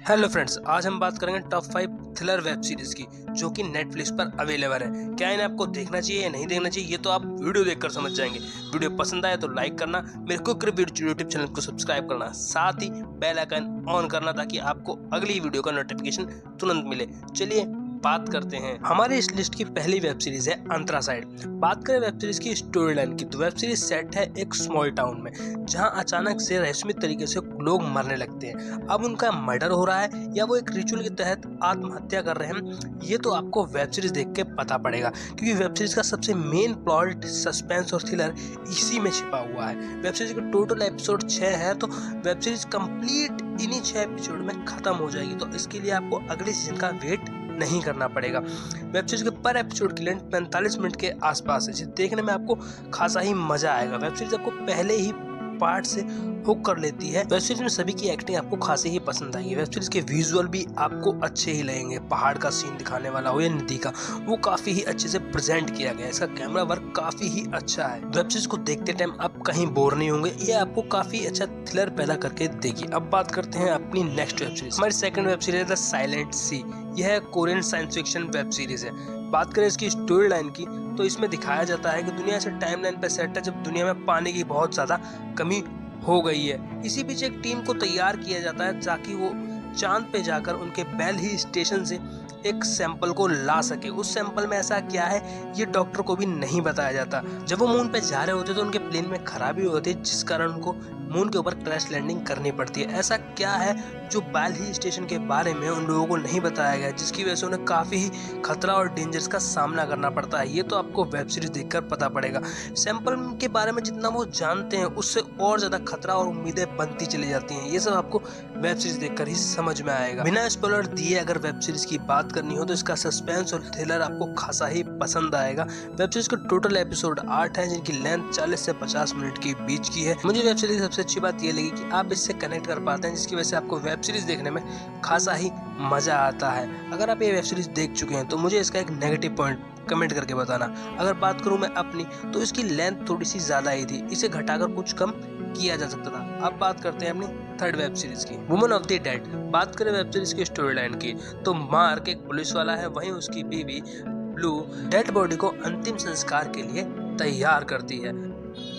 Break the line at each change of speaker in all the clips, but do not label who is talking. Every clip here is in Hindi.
हेलो फ्रेंड्स, आज हम बात करेंगे टॉप 5 थ्रिलर वेब सीरीज की जो कि नेटफ्लिक्स पर अवेलेबल है। क्या इन्हें आपको देखना चाहिए या नहीं देखना चाहिए, ये तो आप वीडियो देखकर समझ जाएंगे। वीडियो पसंद आए तो लाइक करना, मेरे को यूट्यूब चैनल को सब्सक्राइब करना, साथ ही बेल आइकन ऑन करना ताकि आपको अगली वीडियो का नोटिफिकेशन तुरंत मिले। चलिए बात करते हैं। हमारे इस लिस्ट की पहली वेब सीरीज है अंतरासाइड। बात करें वेब सीरीज की स्टोरी लाइन की तो वेब सीरीज सेट है एक स्मॉल टाउन में, जहां अचानक से रहस्यमय तरीके से लोग मरने लगते हैं। अब उनका मर्डर हो रहा है या वो एक रिचुअल के तहत आत्महत्या कर रहे हैं, ये तो आपको वेब सीरीज देख के पता पड़ेगा, क्योंकि वेब सीरीज का सबसे मेन प्लॉट, सस्पेंस और थ्रिलर इसी में छिपा हुआ है। वेब सीरीज का टोटल एपिसोड 6 है, तो वेब सीरीज कंप्लीट इन्हीं 6 एपिसोड में खत्म हो जाएगी, तो इसके लिए आपको अगले सीजन का वेट नहीं करना पड़ेगा। वेब सीरीज के पर एपिसोड की लेंथ 45 मिनट के आसपास है, जिसे देखने में आपको खासा ही मजा आएगा। वेब सीरीज आपको पहले ही पार्ट से हुक कर लेती है। वेब सीरीज में सभी की एक्टिंग आपको खासी ही पसंद आएगी। वेब सीरीज के विजुअल भी आपको अच्छे ही लगेंगे। पहाड़ का सीन दिखाने वाला हो या नदी का, वो काफी ही अच्छे से प्रेजेंट किया गया है। इसका कैमरा वर्क काफी ही अच्छा है। वेब सीरीज को देखते टाइम आप कहीं बोर नहीं होंगे, ये आपको काफी अच्छा थ्रिलर पैदा करके देगी। अब बात करते हैं अपनी नेक्स्ट वेब सीरीज। हमारी second web series the silent sea. यह Korean science fiction web series है। बात करें इसकी स्टोरी लाइन की तो इसमें दिखाया जाता है कि दुनिया से टाइमलाइन पर सेट है जब दुनिया में पानी की बहुत ज्यादा कमी हो गई है। इसी बीच एक टीम को तैयार किया जाता है ताकि वो चांद पे जाकर उनके बेल ही स्टेशन से एक सैंपल को ला सके। उस सैंपल में ऐसा क्या है ये डॉक्टर को भी नहीं बताया जाता। जब वो मून पे जा रहे होते तो उनके प्लेन में खराबी होती है, जिस कारण उनको मून के ऊपर क्रैश लैंडिंग करनी पड़ती है। ऐसा क्या है जो बेल ही स्टेशन के बारे में उन लोगों को नहीं बताया गया, जिसकी वजह से उन्हें काफी ही खतरा और डेंजर्स का सामना करना पड़ता है। ये तो आपको वेब सीरीज देखकर पता पड़ेगा। सैंपल के बारे में जितना वो जानते हैं उससे और ज्यादा खतरा और उम्मीदें बनती चली जाती हैं। ये सब आपको वेब सीरीज देखकर ही समझ में आएगा। बिना स्पॉइलर दिए अगर वेब सीरीज की बात करनी हो तो इसका सस्पेंस और थ्रिलर आपको खासा ही पसंद आएगा। वेब सीरीज का टोटल एपिसोड 8 है, जिनकी लेंथ 40 से 50 मिनट के बीच की है। मुझे वेब सीरीज सबसे अच्छी बात ये लगी कि आप इससे कनेक्ट कर पाते हैं, जिसकी वजह से आपको वेब सीरीज देखने में खासा ही मजा आता है। अगर आप ये वेब सीरीज देख चुके हैं तो मुझे इसका एक नेगेटिव पॉइंट कमेंट करके बताना। अगर बात करूं मैं अपनी, तो इसकी लेंथ थोड़ी सी ज्यादा ही थी, इसे घटाकर कुछ कम किया जा सकता था। अब बात करते हैं अपनी थर्ड वेब सीरीज की, वुमन ऑफ द डेड। बात करें वेब सीरीज की स्टोरी लाइन की तो मार्क एक पुलिस वाला है, वहीं उसकी बीवी ब्लू डेड बॉडी को अंतिम संस्कार के लिए तैयार करती है।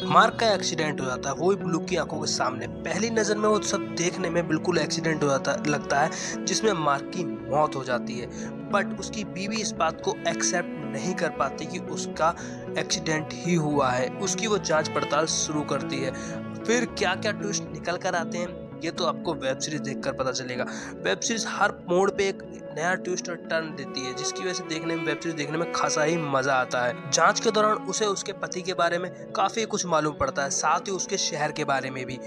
मार्क का एक्सीडेंट हो जाता है, वो भी ब्लू की आंखों के सामने। पहली नजर में वो सब देखने में बिल्कुल एक्सीडेंट हो जाता लगता है, जिसमें मार्क की मौत हो जाती है। बट उसकी बीवी इस बात को एक्सेप्ट नहीं कर पाती कि उसका एक्सीडेंट ही हुआ है। उसकी वो जांच पड़ताल शुरू करती है। फिर क्या क्या ट्विस्ट निकल कर आते हैं ये तो आपको वेब सीरीज देखकर पता चलेगा। वेब सीरीज हर मोड़ पे एक नया ट्विस्ट और टर्न देती है, जिसकी वजह से देखने में वेब सीरीज देखने में खासा ही मजा आता है। जांच के दौरान उसे उसके पति के बारे में काफी कुछ मालूम पड़ता है, साथ ही उसके शहर के बारे में भी।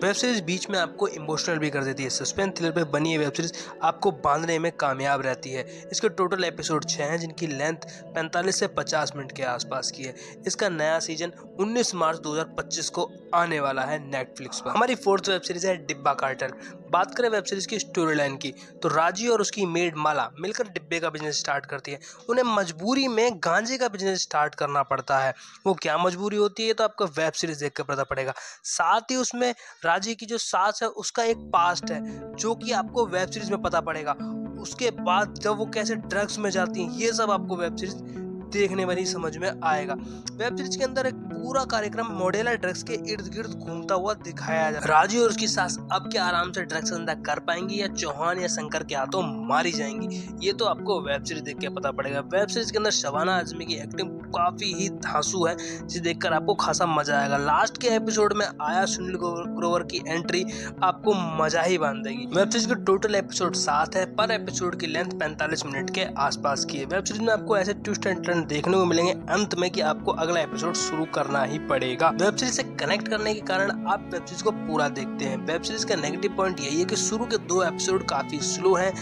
वेब सीरीज बीच में आपको इमोशनल भी कर देती है। सस्पेंस थ्रिलर पे बनी है वेब सीरीज आपको बांधने में कामयाब रहती है। इसके टोटल एपिसोड 6 हैं, जिनकी लेंथ 45 से 50 मिनट के आसपास की है। इसका नया सीजन 19 मार्च 2025 को आने वाला है नेटफ्लिक्स पर। हमारी फोर्थ वेब सीरीज है डिब्बा कार्टेल। बात करें वेब सीरीज की स्टोरी लाइन की तो राजी और उसकी मेड माला मिलकर डिब्बे का बिजनेस स्टार्ट करती है। उन्हें मजबूरी में गांजे का बिजनेस स्टार्ट करना पड़ता है। वो क्या मजबूरी होती है तो आपको वेब सीरीज देखकर पता पड़ेगा। साथ ही उसमें राजी की जो सास है उसका एक पास्ट है, जो कि आपको वेब सीरीज में पता पड़ेगा। उसके बाद जब वो कैसे ड्रग्स में जाती हैं, ये सब आपको वेब सीरीज देखने में ही समझ में आएगा। वेब सीरीज के अंदर एक पूरा कार्यक्रम मॉडल ड्रग्स के इर्द गिर्द घूमता हुआ दिखाया जाए। राजी और उसकी सास अब क्या आराम से ड्रग्स धंधा कर पाएंगी या चौहान या शंकर के हाथों मारी जाएंगी, ये तो आपको वेब सीरीज देख के पता पड़ेगा। वेब सीरीज के अंदर शबाना आजमी की एक्टिंग काफी ही धांसू है, जिसे देखकर आपको खासा मजा आएगा। लास्ट के एपिसोड में आया सुनील ग्रोवर की एंट्री आपको मजा ही बांध देगी। वेब सीरीज के टोटल एपिसोड 7 है, पर एपिसोड की लेंथ 45 मिनट के आसपास की है। वेब सीरीज में आपको ऐसे ट्विस्ट एंड टर्न देखने को मिलेंगे अंत में कि आपको अगला एपिसोड शुरू करना ही पड़ेगा। वेब सीरीज से कनेक्ट करने के कारण आप वेब सीरीज को पूरा देखते हैं। वेब सीरीज का नेगेटिव पॉइंट यही है कि शुरू के 2 एपिसोड काफी स्लो हैं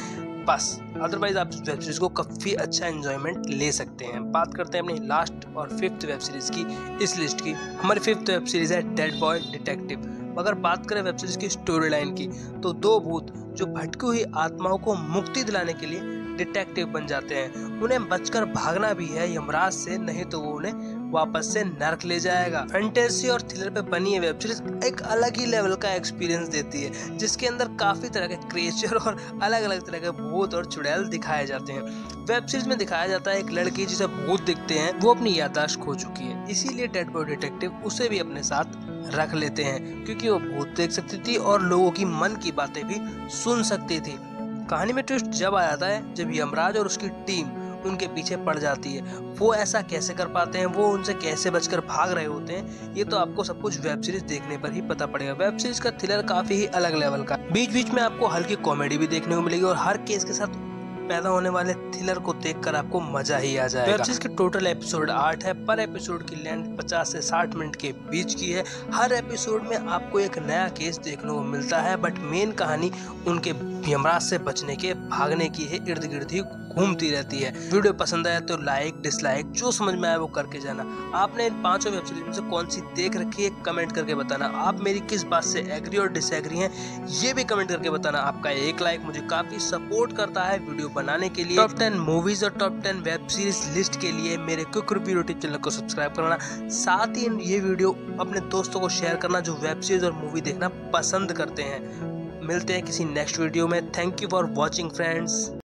बस, अदरवाइज आप वेब सीरीज को काफी अच्छा एंजॉयमेंट ले सकते हैं। बात करते हैं अपनी लास्ट और 5th वेब सीरीज की इस लिस्ट की। हमारी 5th वेब सीरीज है डेड बॉय डिटेक्टिव। अगर बात करें वेब सीरीज की स्टोरी लाइन की तो 2 भूत जो भटकी हुई आत्माओं को मुक्ति दिलाने के लिए डिटेक्टिव बन जाते हैं। उन्हें बचकर भागना भी है यमराज से, नहीं तो वो उन्हें वापस से नर्क ले जाएगा। फैंटेसी और थ्रिलर पे बनी ये वेब सीरीज एक अलग ही लेवल का एक्सपीरियंस देती है, जिसके अंदर काफी तरह के क्रिएचर और अलग अलग तरह के भूत और चुड़ैल दिखाए जाते हैं। वेब सीरीज में दिखाया जाता है एक लड़की जिसे भूत दिखते हैं, वो अपनी याददाश्त खो चुकी है, इसीलिए डेड बॉडी डिटेक्टिव उसे भी अपने साथ रख लेते हैं क्योंकि वो भूत देख सकती थी और लोगों की मन की बातें भी सुन सकती थी। कहानी में ट्विस्ट जब आ जाता है जब यमराज और उसकी टीम उनके पीछे पड़ जाती है। वो ऐसा कैसे कर पाते हैं, वो उनसे कैसे बचकर भाग रहे होते हैं, ये तो आपको सब कुछ वेब सीरीज देखने पर ही पता पड़ेगा। वेब सीरीज का थ्रिलर काफी ही अलग लेवल का, बीच बीच में आपको हल्की कॉमेडी भी देखने को मिलेगी और हर केस के साथ पैदा होने वाले थ्रिलर को देखकर आपको मजा ही आ जाएगा। वेब सीरीज के टोटल एपिसोड 8 है। पर एपिसोड की लेंथ 50 से 60 मिनट के बीच की है। हर एपिसोड में आपको एक नया केस देखने को मिलता है, बट मेन कहानी उनके यमराज से बचने के भागने की है, इर्द गिर्द ही घूमती रहती है। वीडियो पसंद आया तो लाइक डिसलाइक जो समझ में आया वो करके जाना। आपने इन 5 वेब सीरीज में से कौन सी देख रखी है कमेंट करके बताना। आप मेरी किस बात से एग्री और डिसएग्री हैं ये भी कमेंट करके बताना। आपका एक लाइक मुझे काफी सपोर्ट करता है वीडियो बनाने के लिए। टॉप 10 मूवीज और टॉप 10 वेब सीरीज लिस्ट के लिए मेरे क्विक रिव्यू यूट्यूब चैनल को सब्सक्राइब करना, साथ ही ये वीडियो अपने दोस्तों को शेयर करना जो वेब सीरीज और मूवी देखना पसंद करते हैं। मिलते हैं किसी नेक्स्ट वीडियो में। Thank you for watching friends.